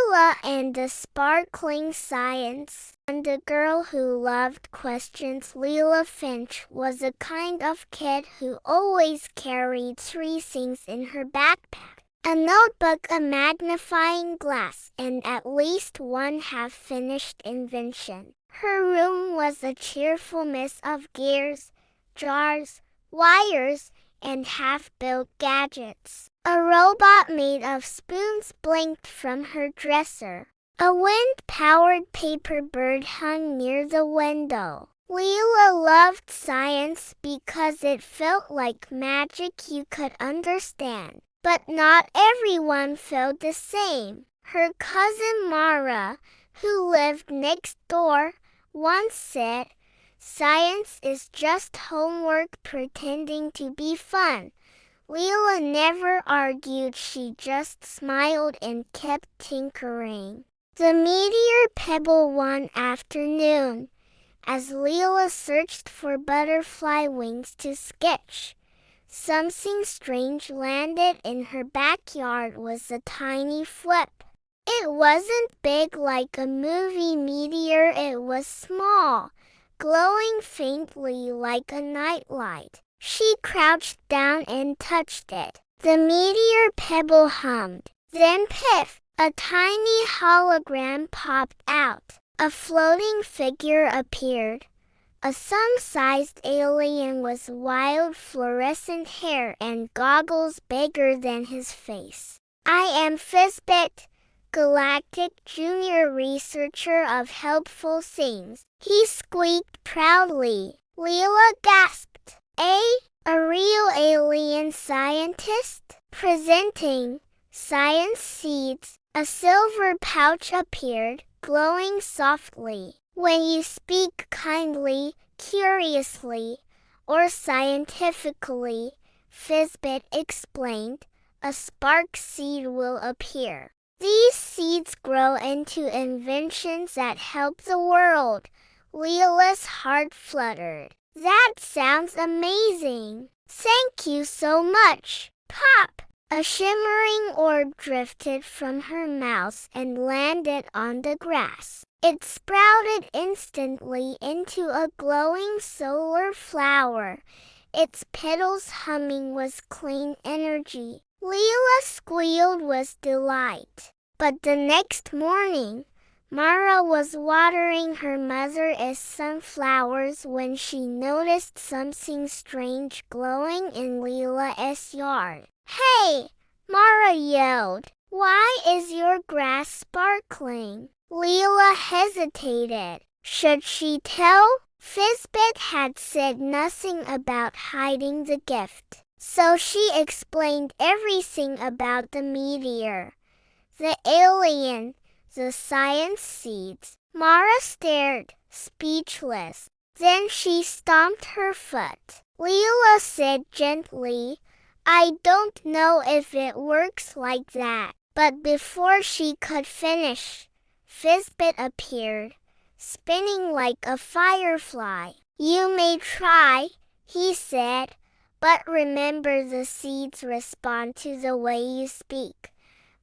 Lila and the Sparkling Science. And the girl who loved questions. Lila Finch was a kind of kid who always carried three things in her backpack: a notebook, a magnifying glass, and at least one half-finished invention. Her room was a cheerful mess of gears, jars, wires, and half-built gadgets. A robot made of spoons blinked from her dresser. A wind-powered paper bird hung near the window. Lila loved science because it felt like magic you could understand. But not everyone felt the same. Her cousin Mara, who lived next door, once said, "Science is just homework pretending to be fun." Lila never argued, she just smiled and kept tinkering. The meteor pebbled one afternoon. As Lila searched for butterfly wings to sketch, something strange landed in her backyard. Was a tiny flip. It wasn't big like a movie meteor, it was small, glowing faintly like a nightlight. She crouched down and touched it. The meteor pebble hummed. Then piff! A tiny hologram popped out. A floating figure appeared. A sun-sized alien with wild fluorescent hair and goggles bigger than his face. "I am Fizbit, Galactic Junior Researcher of Helpful Things," he squeaked proudly. Lila gasped. A real alien scientist? Presenting Science Seeds. A silver pouch appeared, glowing softly. "When you speak kindly, curiously, or scientifically," Fizbit explained, "a spark seed will appear. These seeds grow into inventions that help the world." Lila's heart fluttered. "That sounds amazing. Thank you so much." Pop! A shimmering orb drifted from her mouth and landed on the grass. It sprouted instantly into a glowing solar flower, its petals humming with clean energy. Lila squealed with delight. But the next morning, Mara was watering her mother's sunflowers when she noticed something strange glowing in Lila's yard. "Hey!" Mara yelled. "Why is your grass sparkling?" Lila hesitated. Should she tell? Fizbit had said nothing about hiding the gift. So she explained everything about the meteor, the alien, the science seeds. Mara stared, speechless. Then she stomped her foot. Lila said gently, "I don't know if it works like that." But before she could finish, Fizbit appeared, spinning like a firefly. "You may try," he said, "but remember the seeds respond to the way you speak."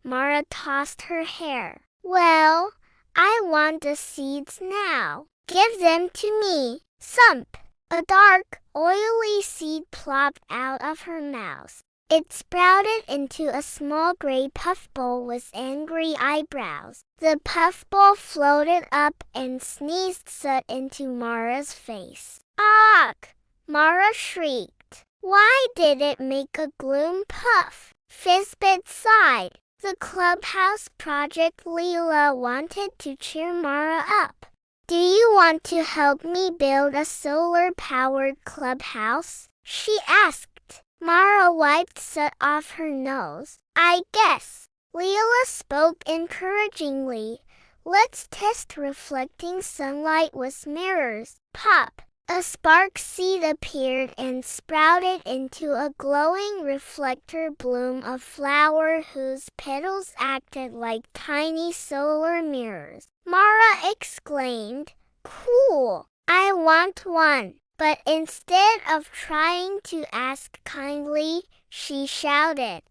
Mara tossed her hair. "Well, I want the seeds now. Give them to me." Thump! A dark, oily seed plopped out of her mouth. It sprouted into a small gray puffball with angry eyebrows. The puffball floated up and sneezed soot into Mara's face. "Ugh!" Mara shrieked. "Why did it make a gloom puff?" Fizbit sighed. The clubhouse project. Lila wanted to cheer Mara up. "Do you want to help me build a solar-powered clubhouse?" she asked. Mara wiped soot off her nose. "I guess." Lila spoke encouragingly. "Let's test reflecting sunlight with mirrors." Pop! A spark seed appeared and sprouted into a glowing reflector bloom, a flower whose petals acted like tiny solar mirrors. Mara exclaimed, "Cool! I want one." But instead of trying to ask kindly, she shouted,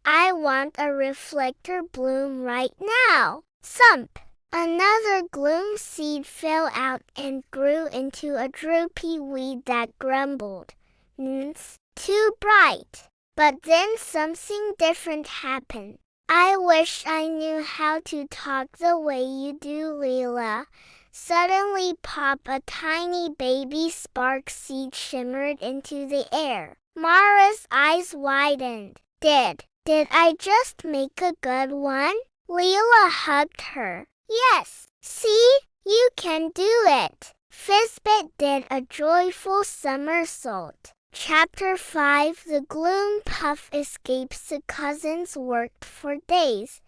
"I want a reflector bloom right now." Thump! Another gloom seed fell out and grew into a droopy weed that grumbled. Too bright. But then something different happened. I wish I knew how to talk the way you do, Lila. Suddenly pop, a tiny baby spark seed shimmered into the air. Mara's eyes widened. Did I just make a good one? Lila hugged her. Yes, see? You can do it. Fizbit did a joyful somersault. Chapter 5. The Gloom Puff escapes. The cousins worked for days,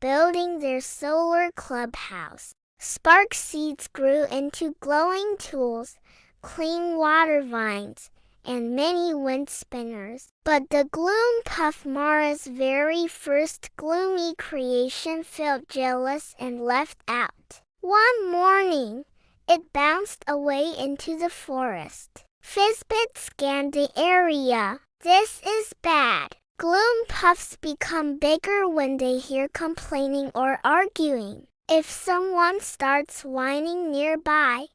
building their solar clubhouse. Spark seeds grew into glowing tools, clean water vines, and many wind spinners. But the Gloom Puff, Mara's very first gloomy creation, felt jealous and left out. One morning, it bounced away into the forest. Fizbit scanned the area. This is bad. Gloom puffs become bigger when they hear complaining or arguing. If someone starts whining nearby,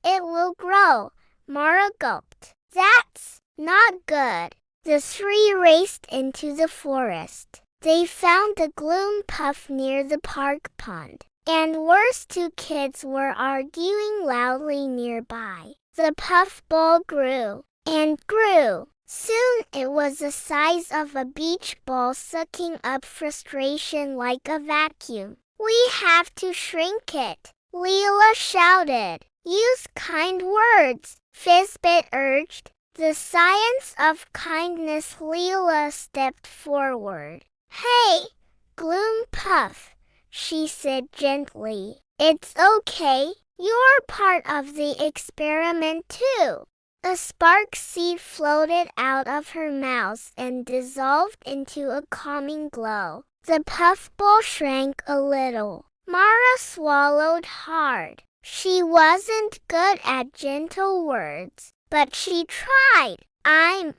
it will grow. Mara gulped. That's not good. The three raced into the forest. They found the Gloom Puff near the park pond. And worse, two kids were arguing loudly nearby. The puffball grew and grew. Soon it was the size of a beach ball, sucking up frustration like a vacuum. We have to shrink it, Lila shouted. Use kind words, Fizbit urged. The science of kindness. Lila stepped forward. Hey, Gloom Puff, she said gently. It's okay. You're part of the experiment too. A spark seed floated out of her mouth and dissolved into a calming glow. The puffball shrank a little. Mara swallowed hard. She wasn't good at gentle words, but she tried. I'm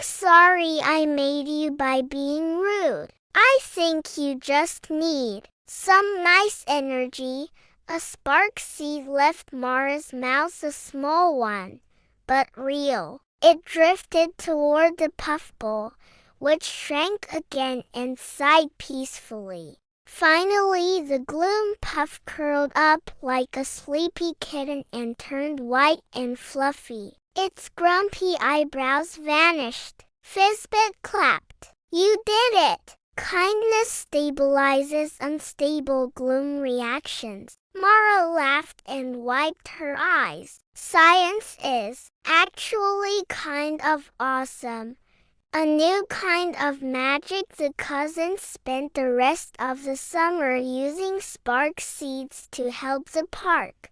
sorry I made you by being rude. I think you just need some nice energy. A spark seed left Mara's mouth, a small one, but real. It drifted toward the puffball, which shrank again and sighed peacefully. Finally, the Gloom Puff curled up like a sleepy kitten and turned white and fluffy. Its grumpy eyebrows vanished. Fizbit clapped. You did it! Kindness stabilizes unstable gloom reactions. Mara laughed and wiped her eyes. Science is actually kind of awesome. A new kind of magic. The cousins spent the rest of the summer using spark seeds to help the park.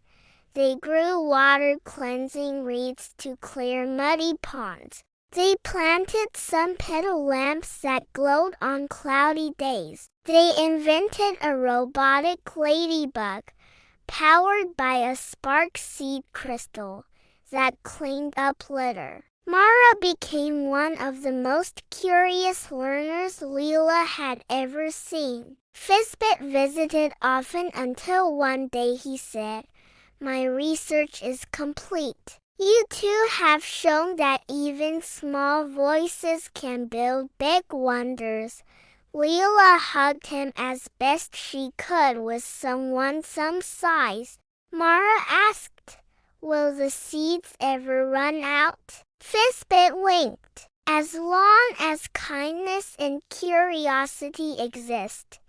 They grew water cleansing reeds to clear muddy ponds. They planted some petal lamps that glowed on cloudy days. They invented a robotic ladybug, powered by a spark seed crystal, that cleaned up litter. Mara became one of the most curious learners Lila had ever seen. Fizbit visited often until one day he said, My research is complete. You two have shown that even small voices can build big wonders. Lila hugged him as best she could with someone some size. Mara asked, Will the seeds ever run out? Fizbit winked. As long as kindness and curiosity exist,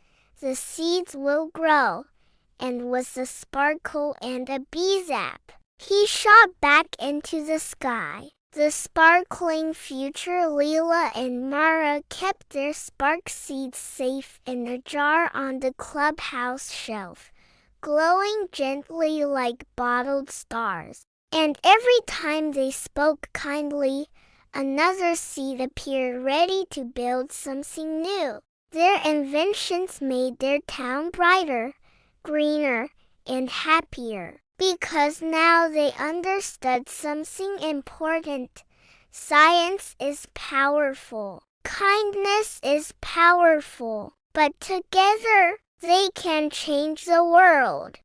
the seeds will grow. And with a sparkle and a bee-zap, he shot back into the sky. The sparkling future. Lila and Mara kept their spark seeds safe in a jar on the clubhouse shelf, glowing gently like bottled stars. And every time they spoke kindly, another seed appeared ready to build something new. Their inventions made their town brighter, greener, and happier. Because now they understood something important. Science is powerful. Kindness is powerful. But together, They can change the world.